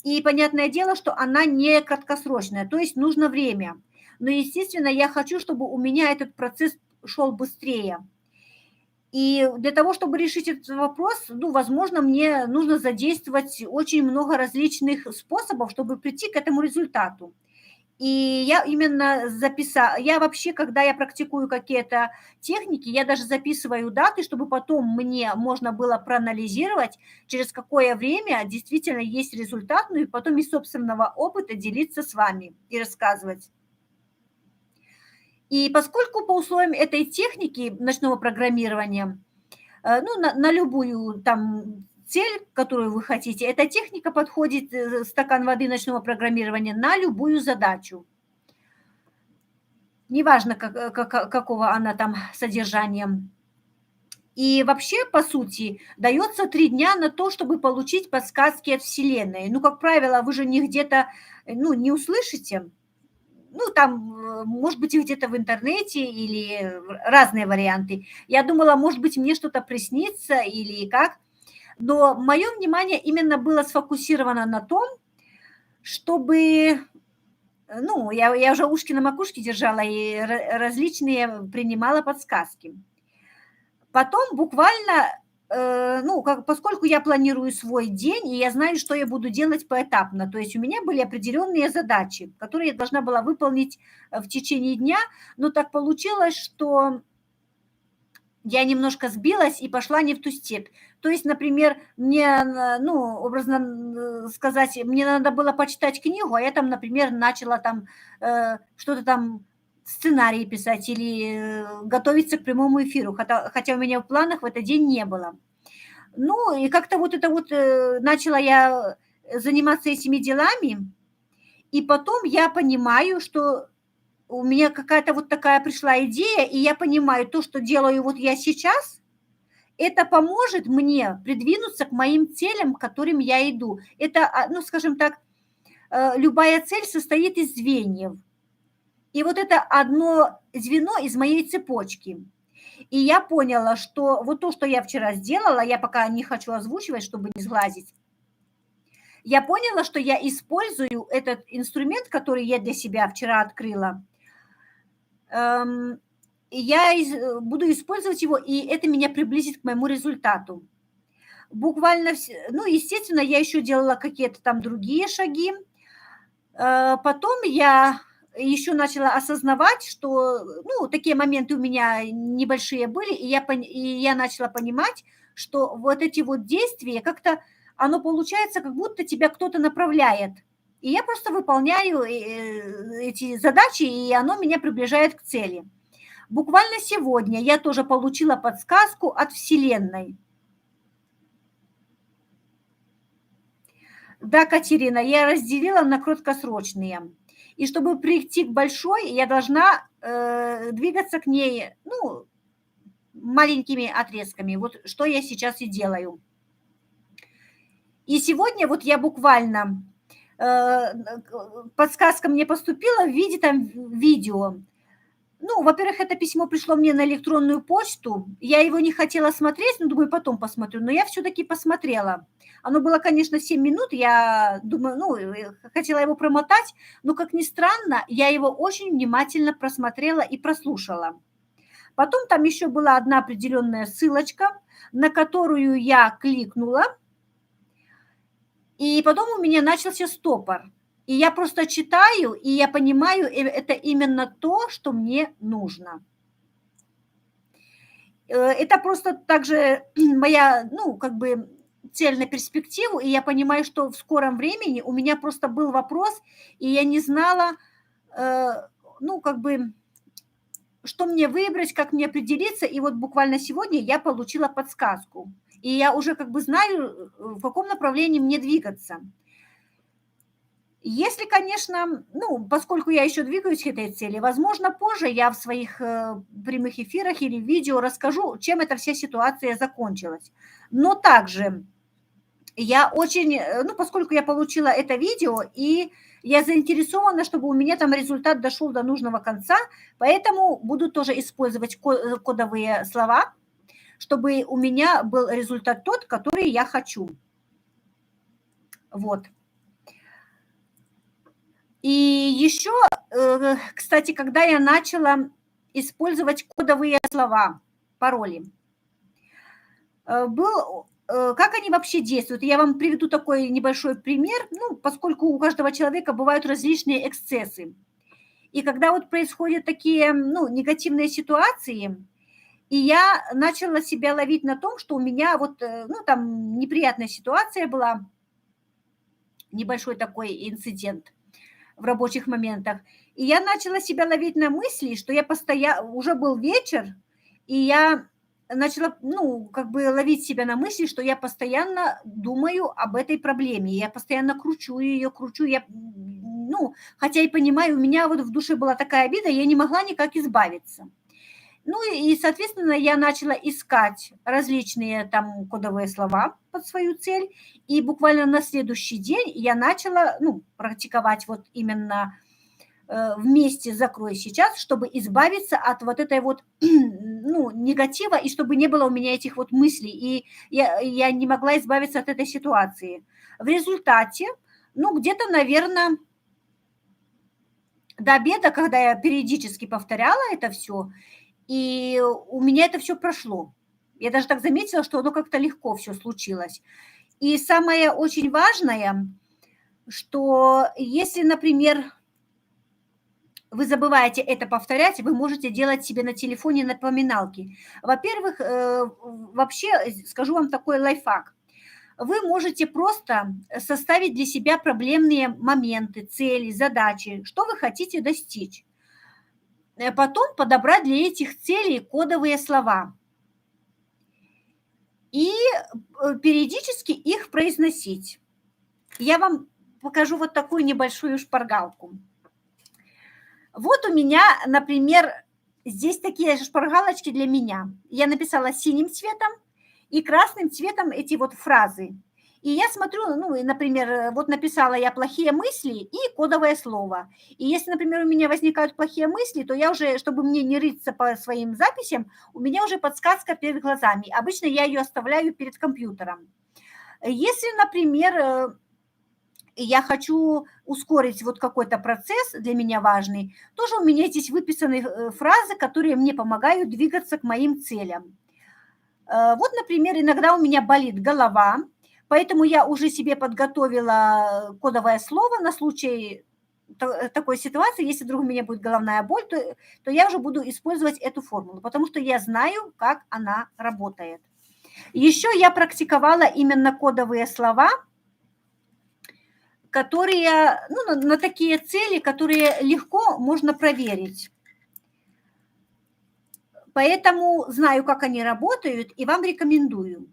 И понятное дело, что она не краткосрочная, то есть нужно время. Но, естественно, я хочу, чтобы у меня этот процесс шел быстрее. И для того, чтобы решить этот вопрос, ну, возможно, мне нужно задействовать очень много различных способов, чтобы прийти к этому результату. И я именно записала, я вообще, когда я практикую какие-то техники, я даже записываю даты, чтобы потом мне можно было проанализировать, через какое время действительно есть результат, ну и потом из собственного опыта делиться с вами и рассказывать. И поскольку по условиям этой техники ночного программирования, ну, на любую там цель, которую вы хотите, эта техника подходит, стакан воды ночного программирования, на любую задачу. Неважно, какого она там содержания. И вообще, по сути, дается 3 дня на то, чтобы получить подсказки от Вселенной. Ну, как правило, вы же не где-то, ну, не услышите. Ну, там, может быть, и где-то в интернете или разные варианты. Я думала, может быть, мне что-то приснится или как. Но мое внимание именно было сфокусировано на том, чтобы, ну, я уже ушки на макушке держала и различные принимала подсказки. Потом буквально, ну, поскольку я планирую свой день, и я знаю, что я буду делать поэтапно, то есть у меня были определенные задачи, которые я должна была выполнить в течение дня, но так получилось, что я немножко сбилась и пошла не в ту степь. То есть, например, мне, ну, образно сказать, мне надо было почитать книгу, а я там, например, начала там что-то там сценарий писать или готовиться к прямому эфиру, хотя у меня в планах в этот день не было. Ну, и как-то вот это вот начала я заниматься этими делами, и потом я понимаю, что у меня какая-то вот такая пришла идея, и я понимаю, то, что делаю вот я сейчас, это поможет мне придвинуться к моим целям, к которым я иду. Это, ну, скажем так, любая цель состоит из звеньев. И вот это одно звено из моей цепочки. И я поняла, что вот то, что я вчера сделала, я пока не хочу озвучивать, чтобы не сглазить, я поняла, что я использую этот инструмент, который я для себя вчера открыла, я буду использовать его, и это меня приблизит к моему результату. Буквально, ну, естественно, я еще делала какие-то там другие шаги. Потом я еще начала осознавать, что, ну, такие моменты у меня небольшие были, и я начала понимать, что вот эти вот действия как-то, оно получается, как будто тебя кто-то направляет. И я просто выполняю эти задачи, и оно меня приближает к цели. Буквально сегодня я тоже получила подсказку от Вселенной. Да, Катерина, я разделила на краткосрочные. И чтобы прийти к большой, я должна двигаться к ней, ну, маленькими отрезками. Вот что я сейчас и делаю. И сегодня вот я буквально, подсказка мне поступила в виде там видео. Ну, во-первых, это письмо пришло мне на электронную почту. Я его не хотела смотреть, но думаю, потом посмотрю. Но я все-таки посмотрела. Оно было, конечно, 7 минут. Я думаю, ну, хотела его промотать. Но, как ни странно, я его очень внимательно просмотрела и прослушала. Потом там еще была одна определенная ссылочка, на которую я кликнула. И потом у меня начался стопор. И я просто читаю, и я понимаю, это именно то, что мне нужно. Это просто также моя, ну, как бы цель на перспективу, и я понимаю, что в скором времени у меня просто был вопрос, и я не знала, ну, как бы, что мне выбрать, как мне определиться, и вот буквально сегодня я получила подсказку. И я уже как бы знаю, в каком направлении мне двигаться. Если, конечно, ну, поскольку я еще двигаюсь к этой цели, возможно, позже я в своих прямых эфирах или видео расскажу, чем эта вся ситуация закончилась. Но также я очень, ну, поскольку я получила это видео, и я заинтересована, чтобы у меня там результат дошел до нужного конца, поэтому буду тоже использовать кодовые слова, чтобы у меня был результат тот, который я хочу. Вот. И еще, кстати, когда я начала использовать кодовые слова, пароли, как они вообще действуют? Я вам приведу такой небольшой пример, ну, поскольку у каждого человека бывают различные эксцессы. И когда вот происходят такие, ну, негативные ситуации, и я начала себя ловить на том, что у меня вот, ну, там неприятная ситуация была, небольшой такой инцидент в рабочих моментах. И я начала себя ловить на мысли, что я постоянно, уже был вечер, и я начала, ну, как бы ловить себя на мысли, что я постоянно думаю об этой проблеме. Я постоянно кручу, я, ну, хотя и понимаю, у меня вот в душе была такая обида, я не могла никак избавиться. Ну и, соответственно, я начала искать различные там кодовые слова под свою цель, и буквально на следующий день я начала, ну, практиковать вот именно вместе «Закрой сейчас», чтобы избавиться от вот этой вот, ну, негатива, и чтобы не было у меня этих вот мыслей, и я не могла избавиться от этой ситуации. В результате, ну, где-то, наверное, до обеда, когда я периодически повторяла это все, и у меня это все прошло. Я даже так заметила, что оно как-то легко все случилось. И самое очень важное, что если, например, вы забываете это повторять, вы можете делать себе на телефоне напоминалки. Во-первых, вообще скажу вам такой лайфхак. Вы можете просто составить для себя проблемные моменты, цели, задачи, что вы хотите достичь. Потом подобрать для этих целей кодовые слова и периодически их произносить. Я вам покажу вот такую небольшую шпаргалку. Вот у меня, например, здесь такие шпаргалочки для меня. Я написала синим цветом и красным цветом эти вот фразы. И я смотрю, ну, и, например, вот написала я плохие мысли и кодовое слово. И если, например, у меня возникают плохие мысли, то я уже, чтобы мне не рыться по своим записям, у меня уже подсказка перед глазами. Обычно я ее оставляю перед компьютером. Если, например, я хочу ускорить вот какой-то процесс для меня важный, тоже у меня здесь выписаны фразы, которые мне помогают двигаться к моим целям. Вот, например, иногда у меня болит голова, поэтому я уже себе подготовила кодовое слово на случай такой ситуации, если вдруг у меня будет головная боль, то я уже буду использовать эту формулу, потому что я знаю, как она работает. Еще я практиковала именно кодовые слова, которые, ну, на такие цели, которые легко можно проверить. Поэтому знаю, как они работают, и вам рекомендую.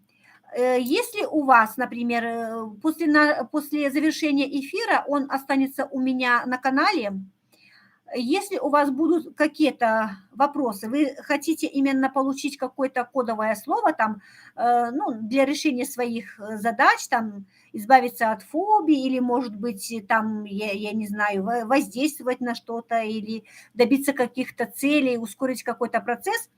Если у вас, например, после завершения эфира он останется у меня на канале, если у вас будут какие-то вопросы, вы хотите именно получить какое-то кодовое слово там, ну, для решения своих задач, там, избавиться от фобий или, может быть, там, я не знаю, воздействовать на что-то или добиться каких-то целей, ускорить какой-то процесс,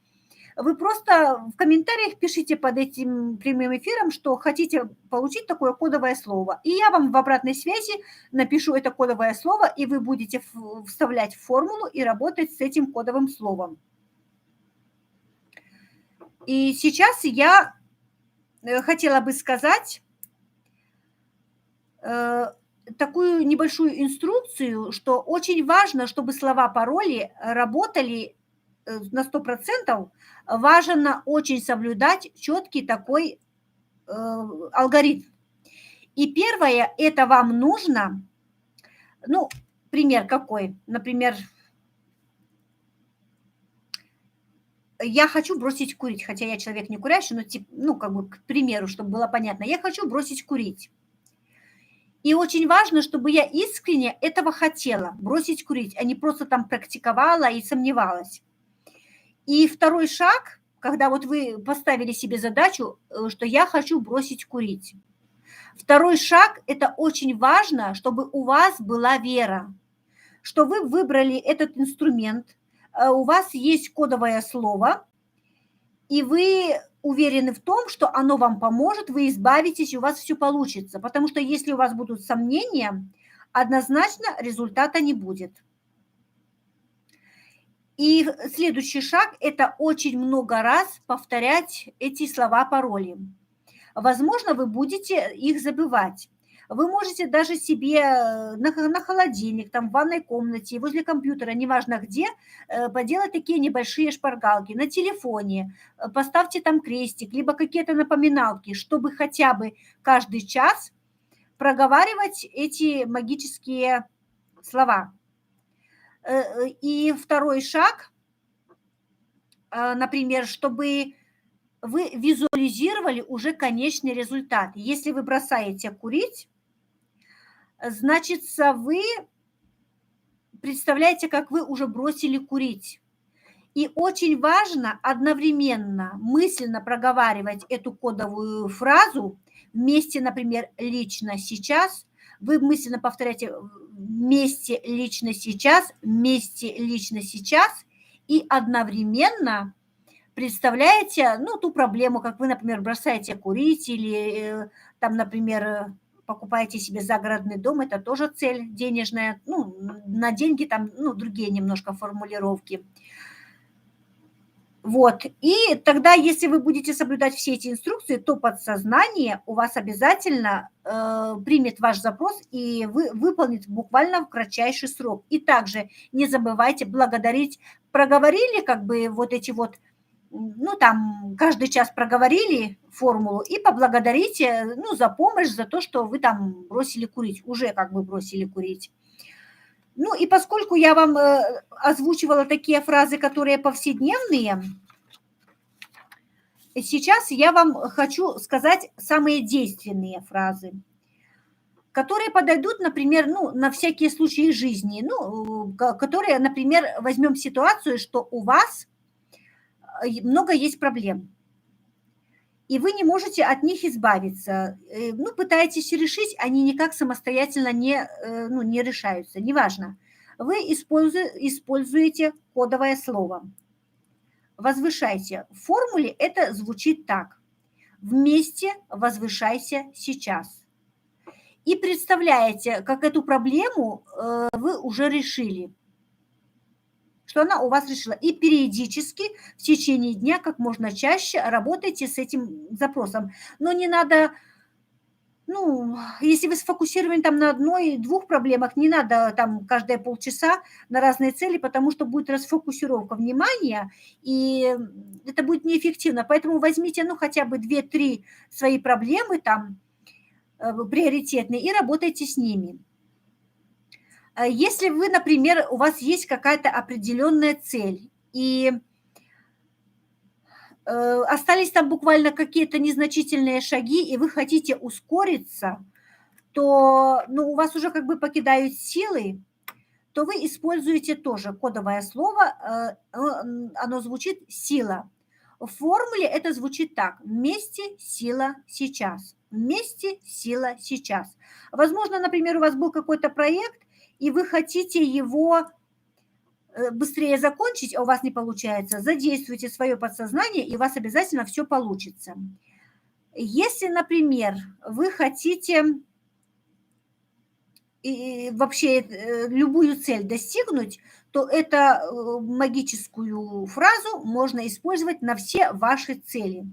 вы просто в комментариях пишите под этим прямым эфиром, что хотите получить такое кодовое слово. И я вам в обратной связи напишу это кодовое слово, и вы будете вставлять в формулу и работать с этим кодовым словом. И сейчас я хотела бы сказать такую небольшую инструкцию, что очень важно, чтобы слова-пароли работали на 100%, важно очень соблюдать четкий такой алгоритм. И первое, это вам нужно, ну, пример какой, например, я хочу бросить курить, хотя я человек не курящий, но, ну, как бы, к примеру, чтобы было понятно, я хочу бросить курить. И очень важно, чтобы я искренне этого хотела, бросить курить, а не просто там практиковала и сомневалась. И второй шаг, когда вот вы поставили себе задачу, что я хочу бросить курить. Второй шаг – это очень важно, чтобы у вас была вера, что вы выбрали этот инструмент, у вас есть кодовое слово, и вы уверены в том, что оно вам поможет, вы избавитесь, и у вас все получится. Потому что если у вас будут сомнения, однозначно результата не будет. И следующий шаг – это очень много раз повторять эти слова-пароли. Возможно, вы будете их забывать. Вы можете даже себе на холодильник, там, в ванной комнате, возле компьютера, неважно где, поделать такие небольшие шпаргалки. На телефоне поставьте там крестик, либо какие-то напоминалки, чтобы хотя бы каждый час проговаривать эти магические слова. И второй шаг, например, чтобы вы визуализировали уже конечный результат. Если вы бросаете курить, значит, вы представляете, как вы уже бросили курить. И очень важно одновременно мысленно проговаривать эту кодовую фразу вместе, например, лично сейчас. Вы мысленно повторяете вместе лично сейчас, вместе лично сейчас и одновременно представляете, ну, ту проблему, как вы, например, бросаете курить или там, например, покупаете себе загородный дом, это тоже цель денежная, ну, на деньги там, ну, другие немножко формулировки. Вот, и тогда, если вы будете соблюдать все эти инструкции, то подсознание у вас обязательно примет ваш запрос и выполнит буквально в кратчайший срок. И также не забывайте благодарить. Проговорили как бы вот эти вот, ну, там, каждый час проговорили формулу и поблагодарите, ну, за помощь, за то, что вы там бросили курить, уже как бы бросили курить. Ну, и поскольку я вам озвучивала такие фразы, которые повседневные, сейчас я вам хочу сказать самые действенные фразы, которые подойдут, например, ну, на всякие случаи жизни, ну, которые, например, возьмем ситуацию, что у вас много есть проблем, и вы не можете от них избавиться. Ну, пытаетесь решить, они никак самостоятельно ну, не решаются, неважно. Вы используете кодовое слово. Возвышайте. В формуле это звучит так. Вместе возвышайся сейчас. И представляете, как эту проблему вы уже решили, что она у вас решила. И периодически в течение дня как можно чаще работайте с этим запросом. Но не надо, ну, если вы сфокусированы там на одной-двух проблемах, не надо там каждые полчаса на разные цели, потому что будет расфокусировка внимания, и это будет неэффективно. Поэтому возьмите, ну, хотя бы 2-3 свои проблемы там приоритетные и работайте с ними. Если вы, например, у вас есть какая-то определенная цель, и остались там буквально какие-то незначительные шаги, и вы хотите ускориться, то, ну, у вас уже как бы покидают силы, то вы используете тоже кодовое слово, оно звучит «сила». В формуле это звучит так: вместе, сила, сейчас. Вместе, сила, сейчас. Возможно, например, у вас был какой-то проект, и вы хотите его быстрее закончить, а у вас не получается. Задействуйте свое подсознание, и у вас обязательно все получится. Если, например, вы хотите и вообще любую цель достигнуть, то эту магическую фразу можно использовать на все ваши цели.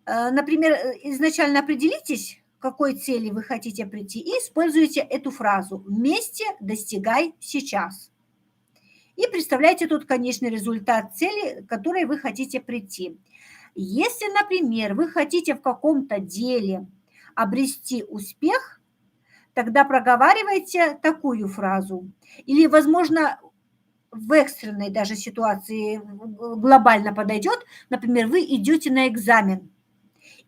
Например, изначально определитесь, к какой цели вы хотите прийти, и используйте эту фразу «вместе достигай сейчас». И представляйте тот конечный результат цели, к которой вы хотите прийти. Если, например, вы хотите в каком-то деле обрести успех, тогда проговаривайте такую фразу. Или, возможно, в экстренной даже ситуации глобально подойдет. Например, вы идете на экзамен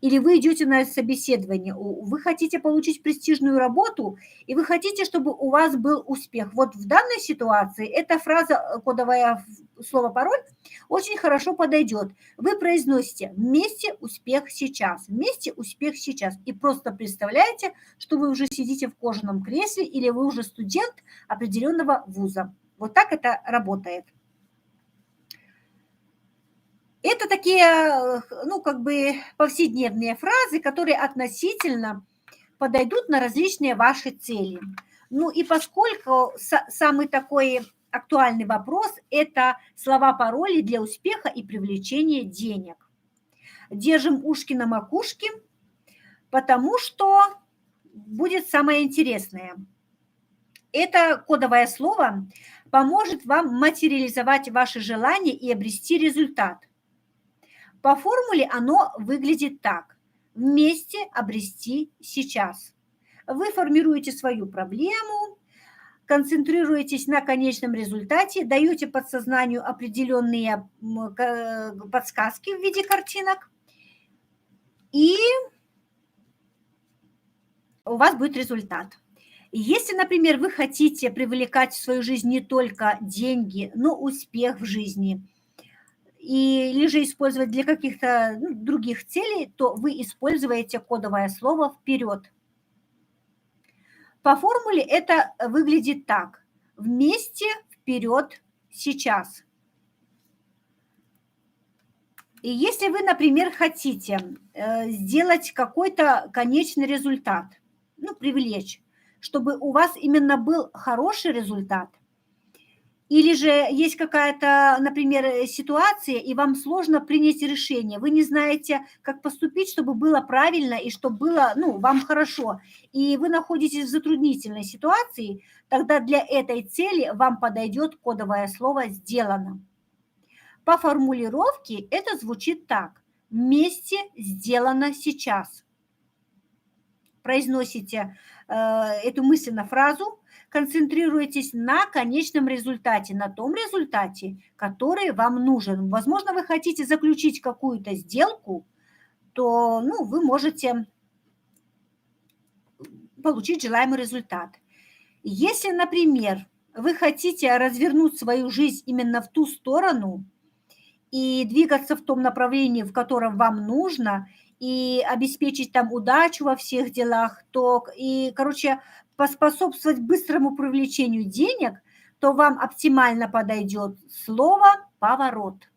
или вы идете на собеседование, вы хотите получить престижную работу, и вы хотите, чтобы у вас был успех. Вот в данной ситуации эта фраза, кодовое слово «пароль» очень хорошо подойдет. Вы произносите «вместе успех сейчас», «вместе успех сейчас», и просто представляете, что вы уже сидите в кожаном кресле или вы уже студент определенного вуза. Вот так это работает. Это такие, ну, как бы повседневные фразы, которые относительно подойдут на различные ваши цели. Ну и поскольку самый такой актуальный вопрос – это слова-пароли для успеха и привлечения денег. Держим ушки на макушке, потому что будет самое интересное. Это кодовое слово поможет вам материализовать ваши желания и обрести результат. По формуле оно выглядит так: вместе обрести сейчас. Вы формируете свою проблему, концентрируетесь на конечном результате, даете подсознанию определенные подсказки в виде картинок, и у вас будет результат. Если, например, вы хотите привлекать в свою жизнь не только деньги, но успех в жизни, или же использовать для каких-то других целей, то вы используете кодовое слово «вперед». По формуле это выглядит так: вместе, вперед, сейчас. И если вы, например, хотите сделать какой-то конечный результат, ну, привлечь, чтобы у вас именно был хороший результат, или же есть какая-то, например, ситуация, и вам сложно принять решение. Вы не знаете, как поступить, чтобы было правильно и чтобы было, ну, вам хорошо. И вы находитесь в затруднительной ситуации, тогда для этой цели вам подойдет кодовое слово «сделано». По формулировке это звучит так: вместе сделано сейчас. Произносите эту мысленно фразу, концентрируйтесь на конечном результате, на том результате, который вам нужен. Возможно, вы хотите заключить какую-то сделку, то, ну, вы можете получить желаемый результат. Если, например, вы хотите развернуть свою жизнь именно в ту сторону и двигаться в том направлении, в котором вам нужно, и обеспечить там удачу во всех делах, то и, короче, поспособствовать быстрому привлечению денег, то вам оптимально подойдет слово «поворот».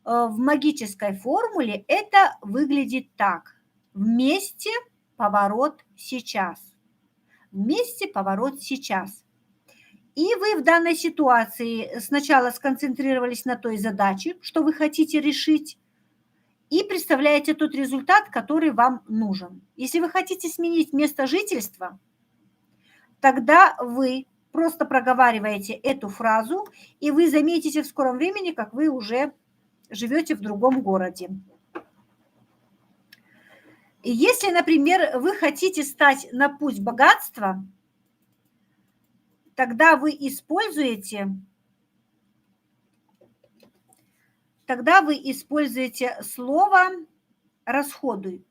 В магической формуле это выглядит так: вместе, поворот, сейчас. Вместе, поворот, сейчас. И вы в данной ситуации сначала сконцентрировались на той задаче, что вы хотите решить, и представляете тот результат, который вам нужен. Если вы хотите сменить место жительства, тогда вы просто проговариваете эту фразу, и вы заметите в скором времени, как вы уже живете в другом городе. И если, например, вы хотите стать на путь богатства, тогда вы используете тогда вы используете слово «расходуй».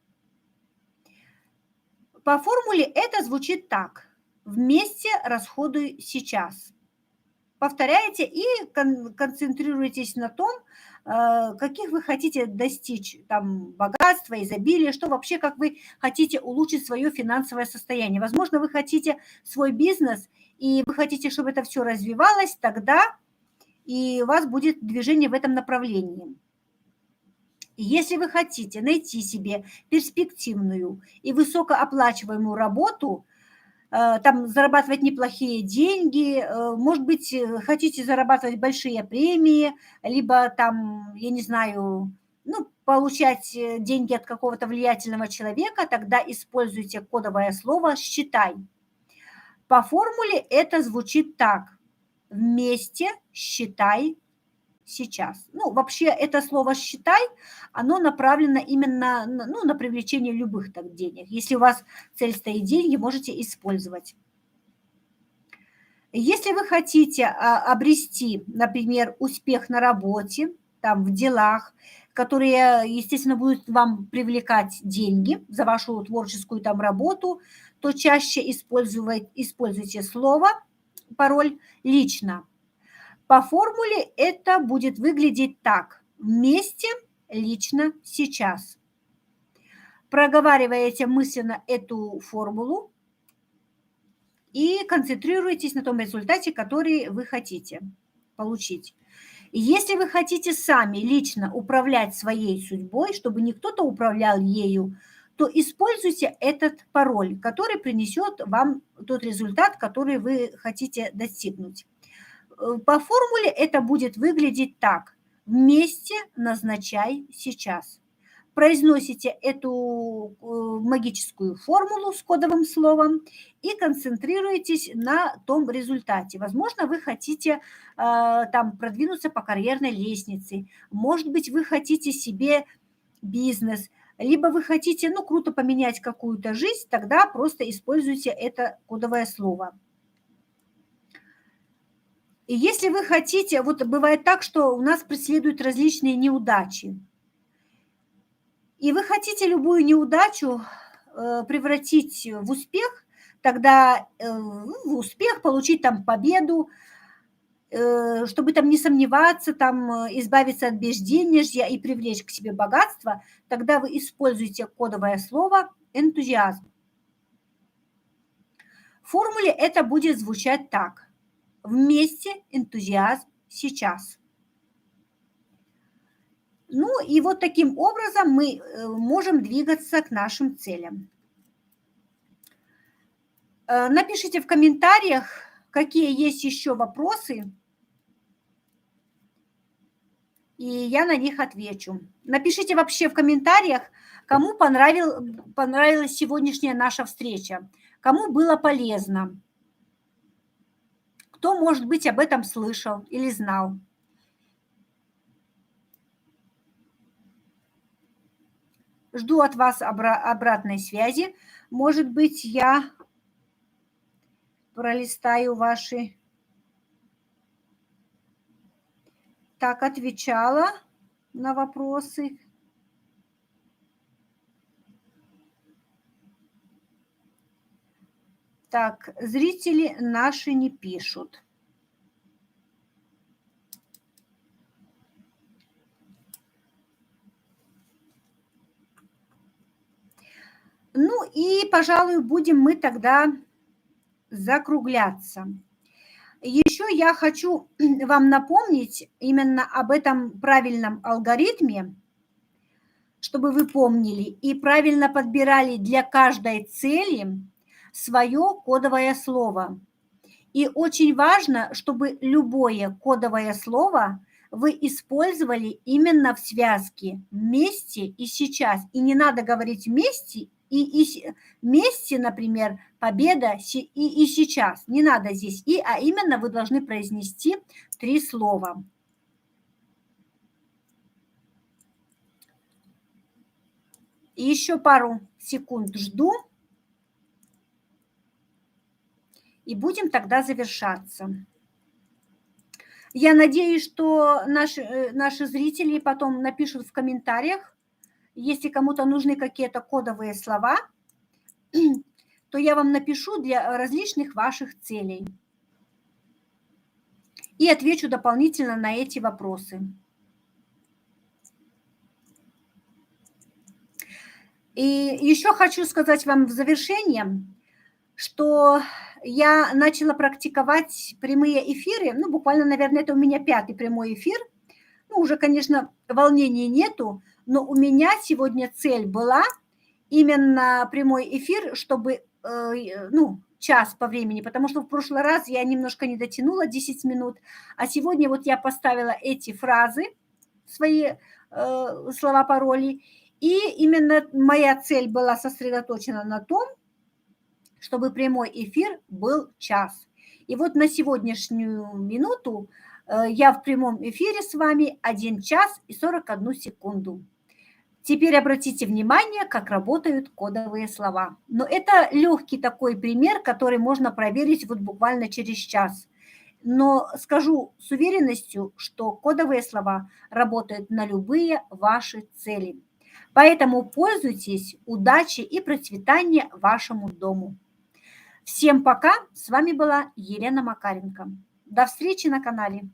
По формуле это звучит так. Вместе расходуй сейчас. Повторяйте и концентрируйтесь на том, каких вы хотите достичь, там, богатства, изобилия, что вообще, как вы хотите улучшить свое финансовое состояние. Возможно, вы хотите свой бизнес, и вы хотите, чтобы это все развивалось, тогда и у вас будет движение в этом направлении. Если вы хотите найти себе перспективную и высокооплачиваемую работу, там зарабатывать неплохие деньги, может быть, хотите зарабатывать большие премии, либо там, я не знаю, ну, получать деньги от какого-то влиятельного человека, тогда используйте кодовое слово «считай». По формуле это звучит так. Вместе считай сейчас. Ну, вообще это слово «считай», оно направлено именно на привлечение любых так денег. Если у вас цель стоит деньги, можете использовать. Если вы хотите обрести, например, успех на работе, там, в делах, которые, естественно, будут вам привлекать деньги за вашу творческую там работу, то чаще используйте слово, пароль «лично». По формуле это будет выглядеть так. Вместе, лично, сейчас. Проговариваете мысленно эту формулу и концентрируйтесь на том результате, который вы хотите получить. Если вы хотите сами лично управлять своей судьбой, чтобы не кто-то управлял ею, то используйте этот пароль, который принесет вам тот результат, который вы хотите достигнуть. По формуле это будет выглядеть так. Вместе назначай сейчас. Произносите эту магическую формулу с кодовым словом и концентрируйтесь на том результате. Возможно, вы хотите там продвинуться по карьерной лестнице. Может быть, вы хотите себе бизнес, либо вы хотите, ну, круто поменять какую-то жизнь, тогда просто используйте это кодовое слово. И если вы хотите, вот бывает так, что у нас преследуют различные неудачи, и вы хотите любую неудачу превратить в успех, тогда в успех, получить там победу, чтобы там не сомневаться, там избавиться от безденежья и привлечь к себе богатство, тогда вы используете кодовое слово «энтузиазм». В формуле это будет звучать так. Вместе энтузиазм сейчас. Ну и вот таким образом мы можем двигаться к нашим целям. Напишите в комментариях, какие есть еще вопросы, и я на них отвечу. Напишите вообще в комментариях, кому понравилась сегодняшняя наша встреча, кому было полезно, кто, может быть, об этом слышал или знал. Жду от вас обратной связи. Может быть, я пролистаю ваши... Так, отвечала на вопросы. Так, зрители наши не пишут. Ну и, пожалуй, будем мы тогда закругляться. Еще я хочу вам напомнить именно об этом правильном алгоритме, чтобы вы помнили и правильно подбирали для каждой цели свое кодовое слово. И очень важно, чтобы любое кодовое слово вы использовали именно в связке «вместе» и «сейчас». И не надо говорить «вместе» и «вместе», например, «победа» и «сейчас». Не надо здесь «и», а именно вы должны произнести 3 слова. И еще пару секунд жду. И будем тогда завершаться. Я надеюсь, что наши зрители потом напишут в комментариях, если кому-то нужны какие-то кодовые слова, то я вам напишу для различных ваших целей и отвечу дополнительно на эти вопросы. И еще хочу сказать вам в завершение, что я начала практиковать прямые эфиры, ну, буквально, наверное, это у меня 5-й прямой эфир. Ну, уже, конечно, волнений нету, но у меня сегодня цель была именно прямой эфир, чтобы, ну, час по времени, потому что в прошлый раз я немножко не дотянула 10 минут, а сегодня вот я поставила эти фразы, свои слова, пароли, и именно моя цель была сосредоточена на том, чтобы прямой эфир был час. И вот на сегодняшнюю минуту я в прямом эфире с вами 1 час и 41 секунду. Теперь обратите внимание, как работают кодовые слова. Но это легкий такой пример, который можно проверить вот буквально через час. Но скажу с уверенностью, что кодовые слова работают на любые ваши цели. Поэтому пользуйтесь, удачи и процветания вашему дому. Всем пока, с вами была Елена Макаренко. До встречи на канале.